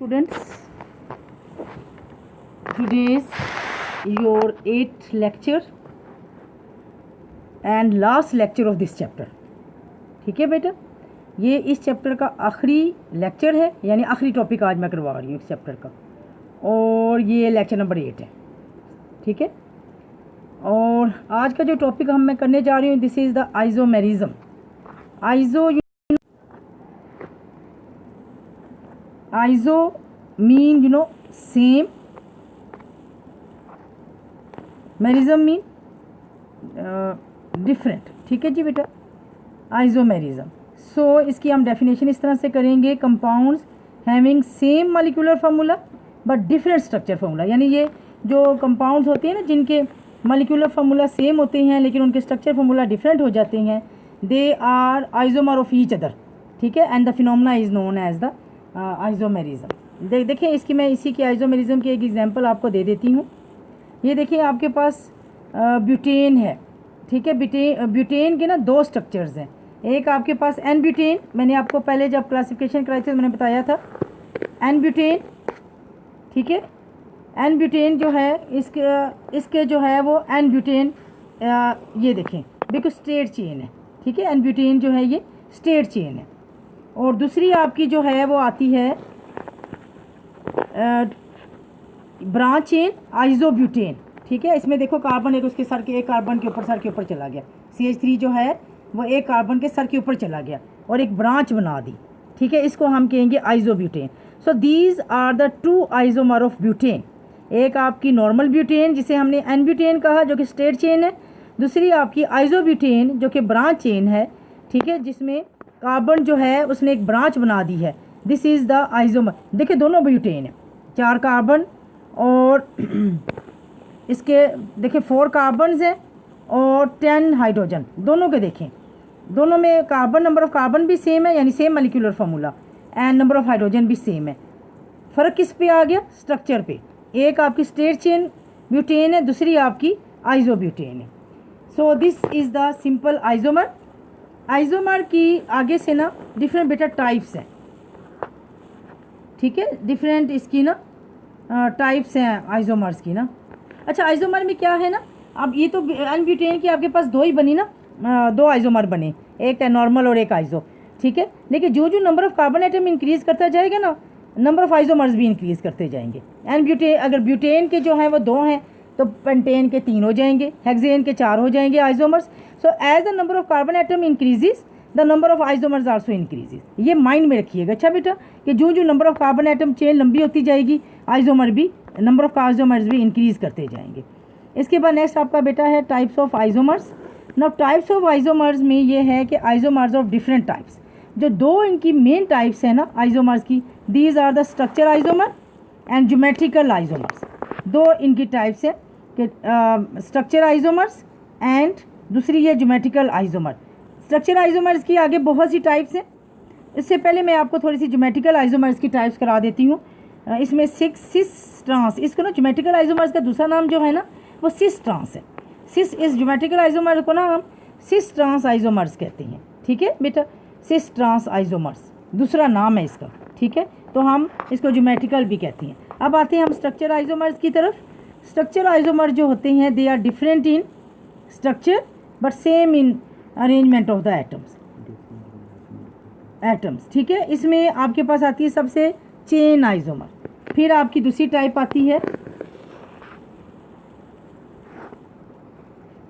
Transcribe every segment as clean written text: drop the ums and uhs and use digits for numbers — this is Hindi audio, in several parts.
Students, today's your 8th lecture and last lecture of this chapter. ठीक है बेटा, ये इस चैप्टर का आखिरी लेक्चर है, यानी आखिरी टॉपिक आज मैं करवा रही हूँ इस चैप्टर का, और ये लेक्चर नंबर 8 है. ठीक है, और आज का जो टॉपिक मैं करने जा रही हूँ, this is the isomerism. Iso mean same, merism mean different. ठीक है जी बेटा, आइसोमेरिज्म. सो इसकी हम डेफिनेशन इस तरह से करेंगे, compounds having same molecular formula but different structure formula. यानी ये जो कंपाउंड्स होते हैं ना, जिनके मॉलिक्यूलर फार्मूला सेम होते हैं लेकिन उनके स्ट्रक्चर फार्मूला डिफरेंट हो जाते हैं, they are isomer of each other. ठीक है, and the phenomena is known as the isomerism. देखिए, इसकी मैं इसी के आइसोमेरिज्म की एक एग्जांपल आपको दे देती हूँ. ये देखिए, आपके पास ब्यूटेन है. ठीक है, ब्यूटेन के ना दो स्ट्रक्चर्स हैं. एक आपके पास एन ब्यूटेन, मैंने आपको पहले जब क्लासिफिकेशन कराई थी मैंने बताया था एन ब्यूटेन. ठीक है, एन ब्यूटेन जो है इसके जो है वो एन ब्यूटेन, ये देखें बिल्कुल स्ट्रेट चेन है. ठीक है, एन ब्यूटेन जो है ये स्ट्रेट चेन है. और दूसरी आपकी जो है वो आती है ब्रांच चेन, आइसोब्यूटेन. ठीक है, इसमें देखो कार्बन एक उसके सर के, एक कार्बन के ऊपर सर के ऊपर चला गया. CH3 जो है वो एक कार्बन के सर के ऊपर चला गया और एक ब्रांच बना दी. ठीक है, इसको हम कहेंगे isobutane. So these are the two isomer of butane. एक आपकी नॉर्मल ब्यूटेन जिसे हमने एन ब्यूटेन कहा जो कि स्ट्रेट चेन है. दूसरी आपकी आइसोब्यूटेन जो कि ब्रांच चेन है. ठीक है, जिसमें कार्बन जो है उसने एक ब्रांच बना दी है. This is the isomer. देखिए, दोनों ब्यूटेन है, 4 कार्बन और इसके देखिए 4 कार्बन्स हैं और 10 हाइड्रोजन. दोनों के देखें, दोनों में कार्बन, नंबर ऑफ कार्बन भी सेम है, यानी same molecular formula, and number of hydrogen भी सेम है. फ़र्क किस पे आ गया? स्ट्रक्चर पे. एक आपकी स्ट्रेट चेन ब्यूटेन है, दूसरी आपकी आइसोब्यूटेन है. So this is the simple isomer. Isomer की आगे से ना डिफरेंट बेटा टाइप्स हैं. ठीक है, डिफरेंट इसकी ना टाइप्स हैं आइसोमर्स की ना. अच्छा, आइसोमर में क्या है ना, अब ये तो एन ब्यूटेन की आपके पास 2 ही बनी ना, 2 आइसोमर बने, एक है नॉर्मल और एक आइसो. ठीक है, लेकिन जो जो number of carbon atom increase करता जाएगा ना, नंबर ऑफ आइसोमर्स भी इंक्रीज़ करते जाएंगे. एन ब्यूटेन, अगर ब्यूटेन के जो हैं वो 2 हैं तो पेंटेन के 3 हो जाएंगे, हेक्सेन के 4 हो जाएंगे isomers. So as the number of carbon atom increases the number of isomers also increases. ये माइंड में रखिएगा. अच्छा बेटा, कि जो जो number of carbon atom chain लंबी होती जाएगी, आइसोमर भी, नंबर ऑफ आइसोमर्स भी इंक्रीज़ करते जाएंगे. इसके बाद नेक्स्ट आपका बेटा है types of isomers. Now types of isomers में ये है कि आइसोमर्स ऑफ डिफरेंट टाइप्स. जो 2 इनकी मेन टाइप्स हैं ना आइसोमर्स की, these are the structure isomer and geometrical isomers. 2 इनकी टाइप्स हैं कि स्ट्रक्चर आइसोमर्स एंड दूसरी है ज्योमेट्रिकल आइसोमर. स्ट्रक्चर आइसोमर्स की आगे बहुत सी टाइप्स हैं. इससे पहले मैं आपको थोड़ी सी ज्योमेट्रिकल आइसोमर्स की टाइप्स करा देती हूँ. इसमें सिस ट्रांस, इसको ना ज्योमेट्रिकल आइसोमर्स का दूसरा नाम जो है ना वो सिस ट्रांस है. सिस इस ज्योमेट्रिकल आइसोमर को ना हम सिस ट्रांस आइसोमर्स कहते हैं. ठीक है बेटा, सिस ट्रांस आइसोमर्स दूसरा नाम है इसका. ठीक है, तो हम इसको ज्योमेट्रिकल भी कहते हैं. अब आते हैं हम स्ट्रक्चर आइसोमर्स की तरफ. स्ट्रक्चर आइसोमर जो होते हैं, they are different in structure but same in arrangement of the atoms. ठीक है, इसमें आपके पास आती है सबसे चेन आइसोमर. फिर आपकी दूसरी टाइप आती है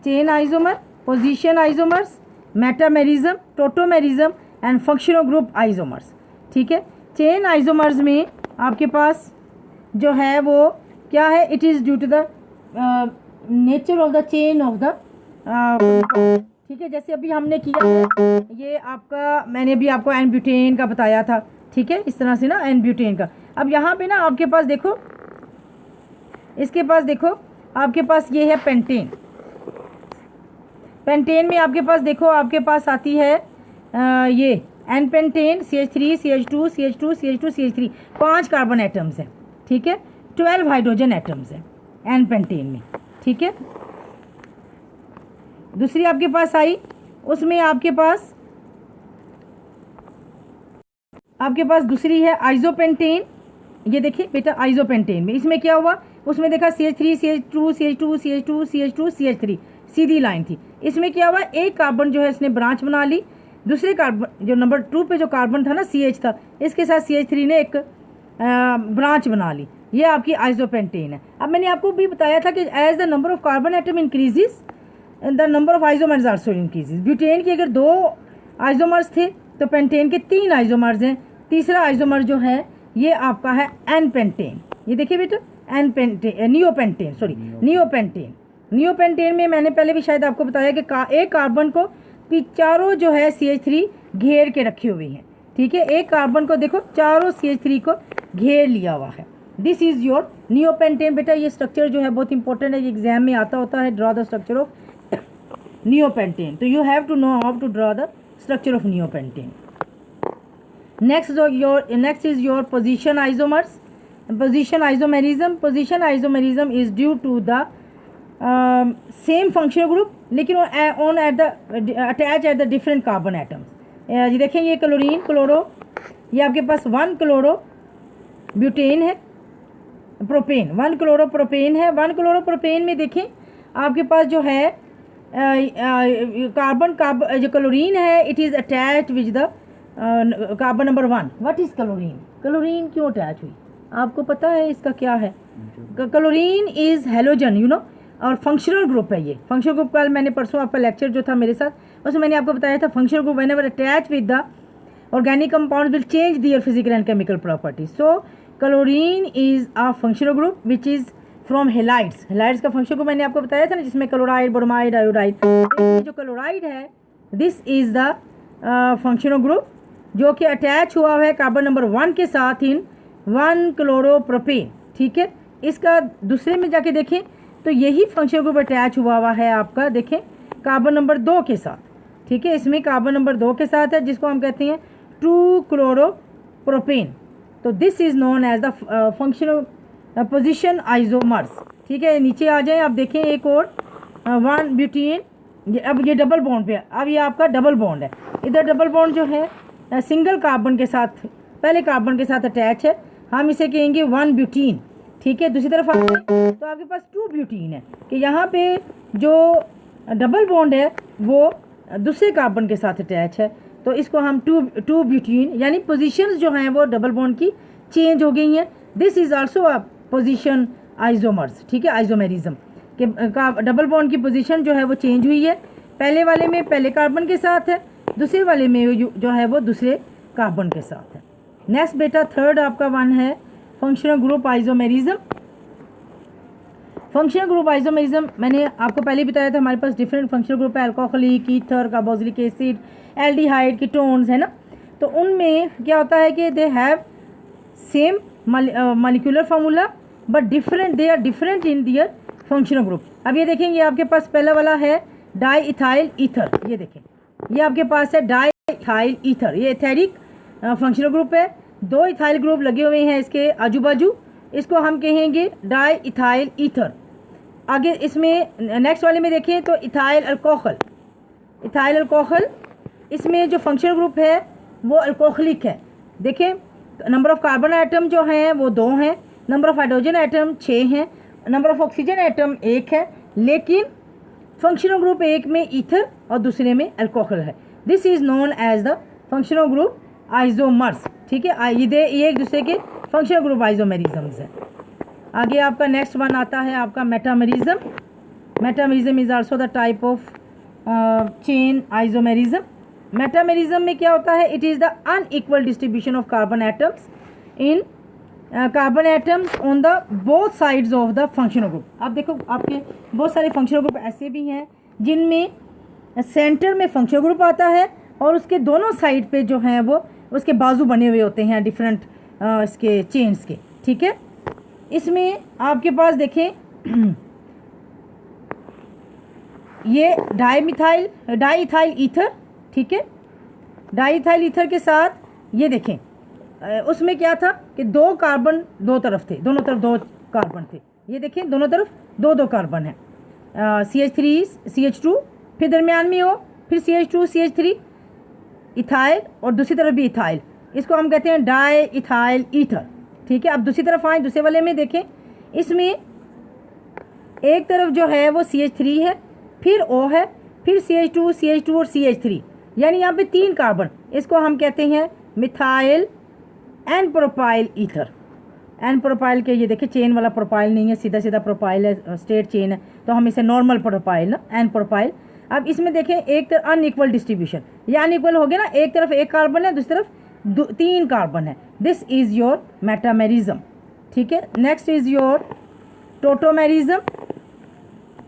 chain isomer, position isomers, metamerism, tautomerism and functional group isomers. ठीक है, चेन आइसोमर्स में आपके पास जो है वो क्या है, it is due to the nature of the chain of the. ठीक है, जैसे अभी हमने किया है ये आपका, मैंने अभी आपको एन ब्यूटेन का बताया था. ठीक है, इस तरह से ना एन ब्यूटेन का. अब यहाँ पे ना आपके पास देखो, इसके पास देखो आपके पास ये है पेंटेन. पेंटेन में आपके पास देखो आपके पास आती है ये N pentane, CH3 CH2 CH2 CH2 CH3, 5 carbon atoms हैं. ठीक है, 12 हाइड्रोजन एटम्स हैं एन पेंटेन में. ठीक है, दूसरी आपके पास आई, उसमें आपके पास दूसरी है आइसोपेंटेन. ये देखिए बेटा आइसोपेंटेन में इसमें क्या हुआ, उसमें देखा CH3 CH2 CH2 CH2 CH2 CH3 सीधी लाइन थी। इसमें क्या हुआ, एक कार्बन जो है इसने ब्रांच बना ली, दूसरे कार्बन जो नंबर 2 पे जो कार्बन था ना CH था, इसके साथ CH3 ने एक ब्रांच बना ली। ये आपकी आइसोपेंटेन है। अब मैंने आपको भी बताया था कि as the number of carbon atom increases the number of isomers also increases. Butane के अगर 2 आइसोमर्स थे तो पेंटेन के 3 आइसोमर्स हैं। तीसरा आइसोमर जो है ये आपका है एन पेंटेन। ये देखिए बेटा N pentane, neopentane, sorry neopentane. Neopentane में मैंने पहले भी शायद आपको बताया कि एक कार्बन को चारों जो है CH3 घेर के रखे हुए हैं। ठीक है, एक कार्बन को देखो चारों CH3 को घेर लिया हुआ है। This is your neopentane. बेटा ये स्ट्रक्चर जो है बहुत इंपॉर्टेंट है, ये एग्जाम में आता होता है, draw the structure of neopentane. तो you have to know how to draw the structure of neopentane. Next is your position isomers. Position isomerism. Position isomerism is due to the same functional group लेकिन on at the attach at the different carbon atoms. ये देखें ये क्लोरीन क्लोरो, ये आपके पास 1 क्लोरो ब्यूटेन है, प्रोपेन 1 क्लोरो प्रोपेन है। 1 क्लोरो प्रोपेन में देखें आपके पास जो है कार्बन जो क्लोरीन है it is attach with the carbon number 1। What is chlorine? Chlorine क्यों अटैच हुई आपको पता है इसका क्या है? Chlorine is halogen you know, और फंक्शनल ग्रुप है। ये फंक्शनल ग्रुप कल मैंने परसों आपका लेक्चर जो था मेरे साथ उसमें मैंने आपको बताया था functional group whenever attach with the organic compound will change their physical and chemical properties. So chlorine is a functional group which is from halides. Halides का फंक्शनल ग्रुप मैंने आपको बताया था ना, जिसमें क्लोराइड ब्रोमाइड आयोडाइड। जो क्लोराइड है this is the functional group जो कि अटैच हुआ है कार्बन नंबर 1 के साथ इन 1 क्लोरोप्रोपेन। ठीक है, इसका दूसरे में जाके देखें तो यही फंक्शनल ग्रुप अटैच हुआ है आपका, देखें कार्बन नंबर 2 के साथ। ठीक है, इसमें कार्बन नंबर 2 के साथ है जिसको हम कहते हैं 2 क्लोरोप्रोपेन। तो this is known as the functional position isomers. ठीक है, नीचे आ जाए आप देखें एक और 1 ब्यूटेन, अब ये डबल बॉन्ड पे, अब ये आपका डबल बॉन्ड है। इधर डबल बॉन्ड जो है सिंगल कार्बन के साथ, पहले कार्बन के साथ अटैच है, हम इसे कहेंगे 1 ब्यूटीन। ठीक है, दूसरी तरफ आते हैं तो आपके पास 2 ब्यूटीन है कि यहाँ पे जो डबल बॉन्ड है वो दूसरे कार्बन के साथ अटैच है, तो इसको हम 2 ब्यूटीन, यानी पोजीशंस जो हैं वो डबल बॉन्ड की चेंज हो गई हैं। This is also a position isomers. ठीक है, आइसोमेरिज्म कि डबल बॉन्ड की पोजीशन जो है वो चेंज हुई है। पहले वाले में पहले कार्बन के साथ है, दूसरे वाले में जो है वो दूसरे कार्बन के साथ है। नेक्स्ट बेटा थर्ड आपका 1 है functional group isomerism. Functional group isomerism मैंने आपको पहले बताया था, हमारे पास डिफरेंट फंक्शनल ग्रुप है, alcoholic, ether, carboxylic acid, aldehyde, ketones, है ना। तो उनमें क्या होता है कि they have same molecular formula but different, they are different in their functional group. अब ये देखेंगे आपके पास पहला वाला है डाई इथाइल ईथर। ये देखें ये आपके पास है डाई इथाइल ईथर, ये एथेरिक फंक्शनल ग्रुप है। 2 इथाइल ग्रुप लगे हुए हैं इसके आजू बाजू, इसको हम कहेंगे डाई इथाइल ईथर। आगे इसमें नेक्स्ट वाले में देखें तो इथाइल अल्कोहल। इथाइल अल्कोहल इसमें जो फंक्शनल ग्रुप है वो अल्कोहलिक है। देखें नंबर ऑफ कार्बन आइटम जो हैं वो 2 हैं, नंबर ऑफ हाइड्रोजन आइटम 6 हैं, नंबर ऑफ ऑक्सीजन आइटम 1 है, लेकिन फंक्शनल ग्रुप एक में ईथर और दूसरे में अल्कोहल है। This is known as the functional group isomers. ठीक है, ये एक दूसरे के फंक्शनल ग्रुप आइसोमेरिज्म्स हैं। आगे आपका नेक्स्ट 1 आता है आपका metamerism. Metamerism is also the type of chain isomerism. Metamerism में क्या होता है? It is the unequal distribution of carbon atoms in carbon atoms on the both sides of the functional group. आप देखो आपके बहुत सारे फंक्शनल ग्रुप ऐसे भी हैं जिनमें सेंटर में फंक्शनल ग्रुप आता है और उसके दोनों साइड पे जो हैं वो उसके बाजू बने हुए होते हैं डिफरेंट इसके चेन्स के। ठीक है, इसमें आपके पास देखें ये डाई इथाइल ईथर। ठीक है, डाई इथाइल ईथर के साथ ये देखें उसमें क्या था कि 2 कार्बन 2 तरफ थे, दोनों तरफ 2 कार्बन थे। ये देखें दोनों तरफ 2 कार्बन है, CH3 CH2, फिर दरमियान में हो फिर CH2 CH3 इथाइल और दूसरी तरफ भी इथाइल। इसको हम कहते हैं डाई इथाइल ईथर। ठीक है। अब दूसरी तरफ आए, दूसरे वाले में देखें, इसमें एक तरफ जो है वो CH3 है, फिर O है, फिर CH2, CH2 और CH3, यानी यहाँ पे 3 कार्बन। इसको हम कहते हैं methyl N propyl ether. N propyl के ये देखिए चेन वाला प्रोपाइल नहीं है, सीधा सीधा प्रोपाइल है, स्ट्रेट चेन है, तो हम इसे नॉर्मल प्रोपाइल ना, एन प्रोपाइल। अब इसमें देखें एक तरफ अनइक्वल डिस्ट्रीब्यूशन, ये अनइक्वल हो गया ना, एक तरफ 1 कार्बन है, दूसरी तरफ 3 कार्बन है। दिस इज़ योर मेटामेरिज्म, ठीक है। Next is your tautomerism.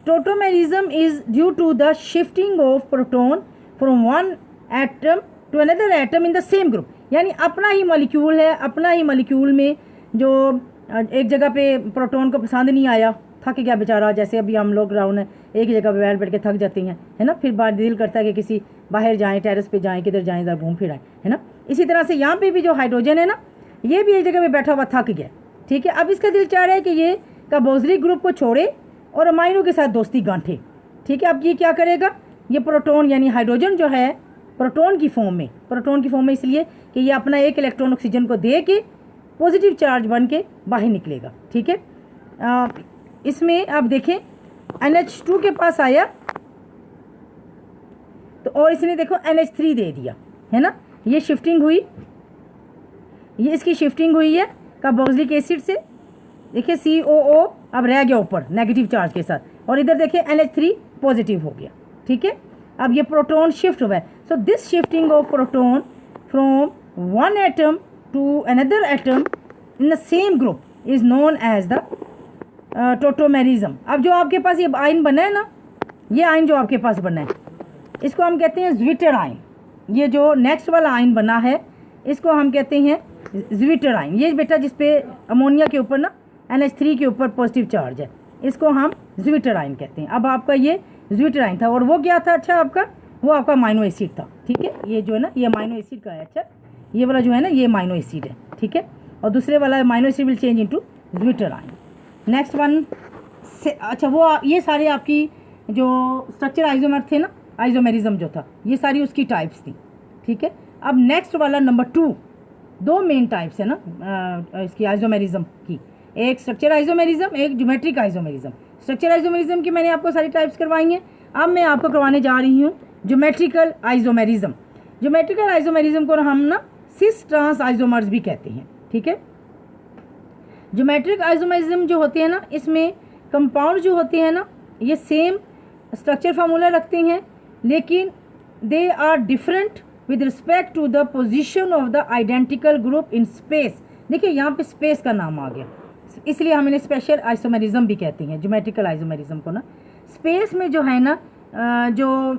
Tautomerism is due to the shifting of proton from one atom to another atom in the same group, यानी अपना ही मॉलिक्यूल है, अपना ही मॉलिक्यूल में जो एक जगह पे प्रोटॉन को पसंद नहीं आया, थक गया बेचारा, जैसे अभी हम लोग ग्राउंड है एक ही जगह पे बैठ के थक जाते हैं, है ना, फिर बार दिल करता है कि किसी बाहर जाएं, टेरेस पे जाएं, किधर जाएं, इधर घूम फिर आएँ, है ना। इसी तरह से यहाँ पे भी जो हाइड्रोजन है ना, ये भी एक जगह पे बैठा हुआ थक गया, ठीक है। अब इसका दिल चाह रहा है कि ये कार्बोक्सिलिक ग्रुप को छोड़े और अमाइनो के साथ दोस्ती गांठे, ठीक है। अब ये क्या करेगा, ये प्रोटोन यानी हाइड्रोजन जो है प्रोटोन की फॉर्म में इसलिए कि ये अपना एक इलेक्ट्रॉन ऑक्सीजन को दे के पॉजिटिव चार्ज बन के बाहर निकलेगा, ठीक है। इसमें आप देखें NH2 के पास आया तो और इसने देखो NH3 दे दिया, है ना, ये शिफ्टिंग हुई, ये इसकी शिफ्टिंग हुई है कार्बोक्सिलिक एसिड से, देखिए COO अब रह गया ऊपर नेगेटिव चार्ज के साथ, और इधर देखिए NH3 पॉजिटिव हो गया, ठीक है। अब ये प्रोटॉन शिफ्ट हुआ है, so this shifting of proton from one atom to another atom in the same group is known as the tautomerism. अब जो आपके पास ये आयन बना है ना, ये आयन जो आपके पास बना है इसको हम कहते हैं ज्विटर आयन। ये जो नेक्स्ट वाला आयन बना है इसको हम कहते हैं ज्विटर आयन। ये बेटा जिस पे अमोनिया के ऊपर ना NH3 के ऊपर पॉजिटिव चार्ज है, इसको हम ज्विटर आयन कहते हैं। अब आपका ये ज्विटर आयन था, और वो क्या था, अच्छा आपका वो आपका अमाइनो एसिड था, ठीक है। ये जो है ना ये अमाइनो एसिड का है, अच्छा ये वाला जो है ना ये अमाइनो एसिड है, ठीक है। और दूसरे वाला amino acid will change into zwitter ion. Next one से, अच्छा वो ये सारे आपकी जो स्ट्रक्चर आइसोमर थे ना, आइसोमेरिज्म जो था, ये सारी उसकी टाइप्स थी, ठीक है। अब नेक्स्ट वाला नंबर 2, 2 मेन टाइप्स है ना इसकी आइसोमेरिज्म की, एक स्ट्रक्चर आइसोमेरिज्म, एक ज्योमेट्रिक आइसोमेरिज्म। स्ट्रक्चर आइसोमेरिज्म की मैंने आपको सारी टाइप्स करवाई हैं, अब मैं आपको करवाने जा रही हूँ ज्योमेट्रिकल आइसोमेरिज्म। ज्योमेट्रिकल आइसोमेरिज्म को हम ना सिस ट्रांस आइसोमर्स भी कहते हैं, ठीक है। ज्योमेट्रिक आइसोमेरिज्म जो होते हैं ना, इसमें कंपाउंड जो होते हैं ना ये सेम स्ट्रक्चर फार्मूला रखते हैं, लेकिन they are different with respect to the position of the identical group in space. देखिए यहाँ पे स्पेस का नाम आ गया, इसलिए हम इन्हें स्पेशल आइसोमेरिज्म भी कहते हैं, ज्योमेट्रिकल आइसोमेरिज्म को ना। स्पेस में जो है ना जो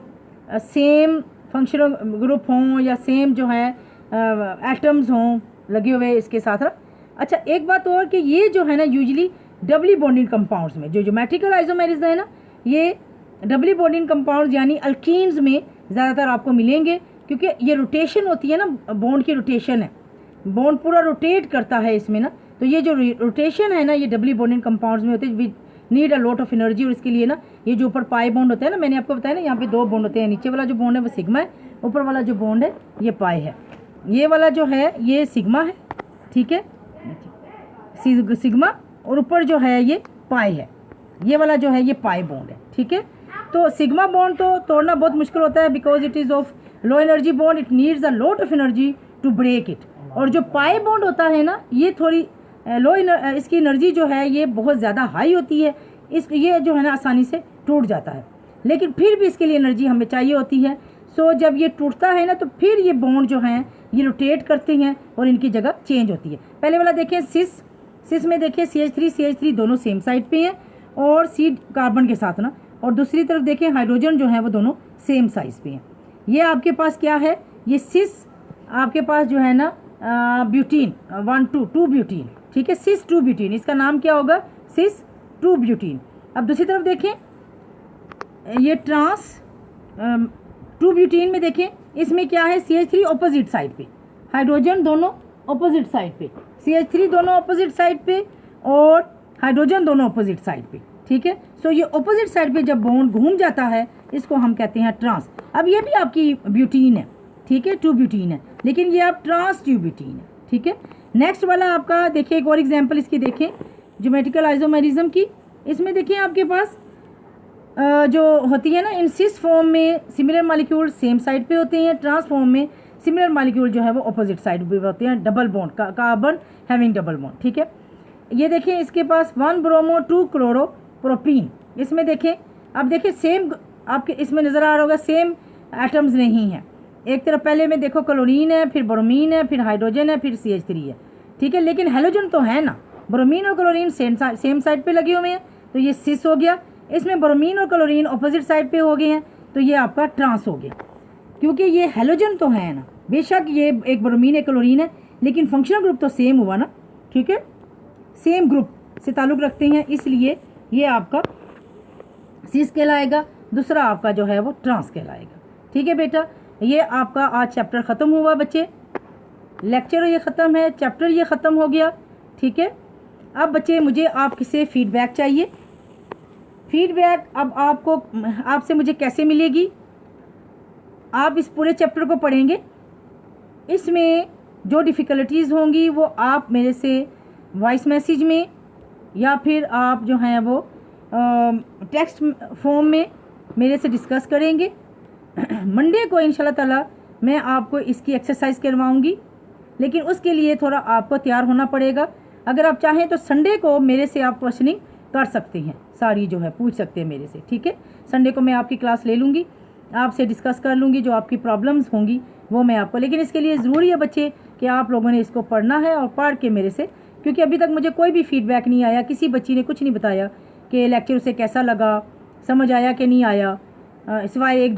सेम फंक्शनल ग्रुप हों या सेम जो है एटम्स हों लगे हुए इसके साथ ना। अच्छा एक बात और कि ये जो है ना यूजली डबली बॉन्डिंग कंपाउंड्स में, जो ज्योमेट्रिकल आइसोमेरिज्म है ना, ये डबली बॉन्डिंग कंपाउंड्स यानी अल्कीन्स में ज़्यादातर आपको मिलेंगे, क्योंकि ये रोटेशन होती है ना, बॉन्ड की रोटेशन है, बॉन्ड पूरा रोटेट करता है इसमें ना, तो ये जो रोटेशन है ना ये डबली बॉन्डिंग कंपाउंड्स में होते हैं, which need a lot of energy. और इसके लिए ना ये जो ऊपर पाई बॉन्ड होता है ना, मैंने आपको बताया ना यहाँ पे 2 बॉन्ड होते हैं, नीचे वाला जो बॉन्ड है वो सिग्मा है, ऊपर वाला जो बॉन्ड है ये पाई है। ये वाला जो है ये सिग्मा है, ठीक है, सिग्मा, और ऊपर जो है ये पाई है, ये वाला जो है ये पाई बॉन्ड है, ठीक है। तो सिग्मा बॉन्ड तो तोड़ना बहुत मुश्किल होता है, because it is of low energy bond, it needs a lot of energy to break it. और जो पाई बॉन्ड होता है ना ये थोड़ी इसकी एनर्जी जो है ये बहुत ज़्यादा हाई होती है, ये जो है ना आसानी से टूट जाता है, लेकिन फिर भी इसके लिए एनर्जी हमें चाहिए होती है। सो जब ये टूटता है ना तो फिर ये बॉन्ड जो हैं ये रोटेट करते हैं और इनकी जगह चेंज होती है। पहले वाला देखें सिस में देखिए CH3 दोनों सेम साइड पे हैं और C कार्बन के साथ ना, और दूसरी तरफ देखें हाइड्रोजन जो है वो दोनों सेम साइज पे हैं। ये आपके पास क्या है, ये सिस आपके पास जो है ना ब्यूटीन 2 ब्यूटीन, ठीक है, सिस 2 ब्यूटीन, इसका नाम क्या होगा, सिस 2 ब्यूटीन। अब दूसरी तरफ देखें ये ट्रांस 2 ब्यूटीन में देखें इसमें क्या है, CH3 ऑपोजिट साइड पे, हाइड्रोजन दोनों ऑपोजिट साइड पे, CH3 दोनों ऑपोजिट साइड पे और हाइड्रोजन दोनों ऑपोजिट साइड पे, ठीक है। सो ये ऑपोजिट साइड पे जब बॉन्ड घूम जाता है इसको हम कहते हैं ट्रांस। अब ये भी आपकी ब्यूटीन है, ठीक है, 2 ब्यूटीन है, लेकिन ये आप ट्रांस 2 ब्यूटीन है, ठीक है। नेक्स्ट वाला आपका देखिए, एक और एग्जांपल इसकी देखें, ज्योमेट्रिकल आइसोमेरिज्म की। इसमें देखिए आपके पास जो होती है ना, इन सिस फॉर्म में सिमिलर मॉलिक्यूल सेम साइड पे होते हैं, ट्रांस फॉर्म में सिमिलर मॉलिक्यूल जो है वो अपोजिट साइड पे होते हैं, double bond, carbon having double bond, ठीक है। ये देखें इसके पास 1 ब्रोमो 2 क्लोरो प्रोपीन। इसमें देखें, अब देखिए सेम आपके इसमें नज़र आ रहा होगा, सेम एटम्स नहीं हैं। एक तरफ पहले में देखो क्लोरीन है, फिर ब्रोमीन है, फिर हाइड्रोजन है, फिर CH3 है, ठीक है, लेकिन हेलोजन तो है ना। ब्रोमीन और क्लोरीन सेम साइड पे लगे हुए हैं, तो ये सिस हो गया। इसमें ब्रोमीन और क्लोरीन ऑपोजिट साइड पे हो गए हैं, तो ये आपका ट्रांस हो गया, क्योंकि ये हेलोजन तो है ना। बेशक ये एक ब्रोमीन एक क्लोरीन है, लेकिन फंक्शनल ग्रुप तो सेम हुआ ना, ठीक है, सेम ग्रुप से ताल्लुक़ रखते हैं, इसलिए ये आपका सिस कहलाएगा, दूसरा आपका जो है वो ट्रांस कहलाएगा। ठीक है बेटा, ये आपका आज चैप्टर ख़त्म हुआ बच्चे, लेक्चर ये ख़त्म है, चैप्टर ये ख़त्म हो गया। ठीक है, अब बच्चे मुझे आपसे फ़ीडबैक चाहिए। फ़ीडबैक अब आपको आपसे मुझे कैसे मिलेगी? आप इस पूरे चैप्टर को पढ़ेंगे, इसमें जो डिफ़िकल्टीज़ होंगी वो आप मेरे से वॉइस मैसेज में या फिर आप जो हैं वो टेक्स्ट फॉर्म में मेरे से डिस्कस करेंगे। मंडे को इंशाल्लाह ताला मैं आपको इसकी एक्सरसाइज करवाऊंगी, लेकिन उसके लिए थोड़ा आपको तैयार होना पड़ेगा। अगर आप चाहें तो संडे को मेरे से आप क्वेश्चनिंग कर सकते हैं, सारी जो है पूछ सकते हैं मेरे से। ठीक है, संडे को मैं आपकी क्लास ले लूँगी, आपसे डिस्कस कर लूँगी, जो आपकी प्रॉब्लम्स होंगी वो मैं आपको, लेकिन इसके लिए ज़रूरी है बच्चे कि आप लोगों ने इसको पढ़ना है और पढ़ के मेरे से, क्योंकि अभी तक मुझे कोई भी फीडबैक नहीं आया, किसी बच्ची ने कुछ नहीं बताया कि लेक्चर उसे कैसा लगा, समझ आया कि नहीं आया, सिवाय एक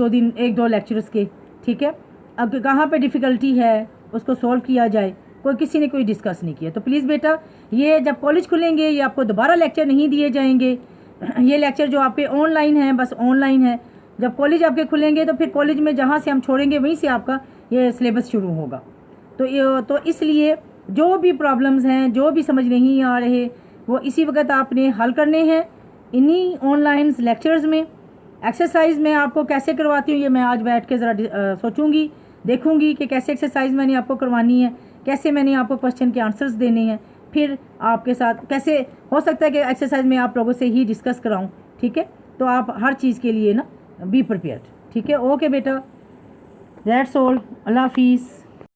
दो लेक्चर्स के। ठीक है, अब कहाँ पे डिफ़िकल्टी है उसको सॉल्व किया जाए, किसी ने कोई डिस्कस नहीं किया। तो प्लीज़ बेटा, ये जब कॉलेज खुलेंगे ये आपको दोबारा लेक्चर नहीं दिए जाएंगे। ये लेक्चर जो आपके ऑनलाइन हैं बस ऑनलाइन है, जब कॉलेज आपके खुलेंगे तो फिर कॉलेज में जहाँ से हम छोड़ेंगे वहीं से आपका ये सिलेबस शुरू होगा। तो इसलिए जो भी प्रॉब्लम्स हैं, जो भी समझ नहीं आ रहे, वो इसी वक्त आपने हल करने हैं इन्हीं ऑनलाइन लेक्चर्स में। एक्सरसाइज मैं आपको कैसे करवाती हूँ ये मैं आज बैठ के ज़रा सोचूंगी, देखूंगी कि कैसे एक्सरसाइज मैंने आपको करवानी है, कैसे मैंने आपको क्वेश्चन के आंसर्स देने हैं, फिर आपके साथ कैसे हो सकता है कि एक्सरसाइज में आप लोगों से ही डिस्कस कराऊँ। ठीक है, तो आप हर चीज़ के लिए ना बी प्रिपेयर्ड। ठीक है, ओके बेटा, दैट्स ऑल, अल्लाह हाफिज़।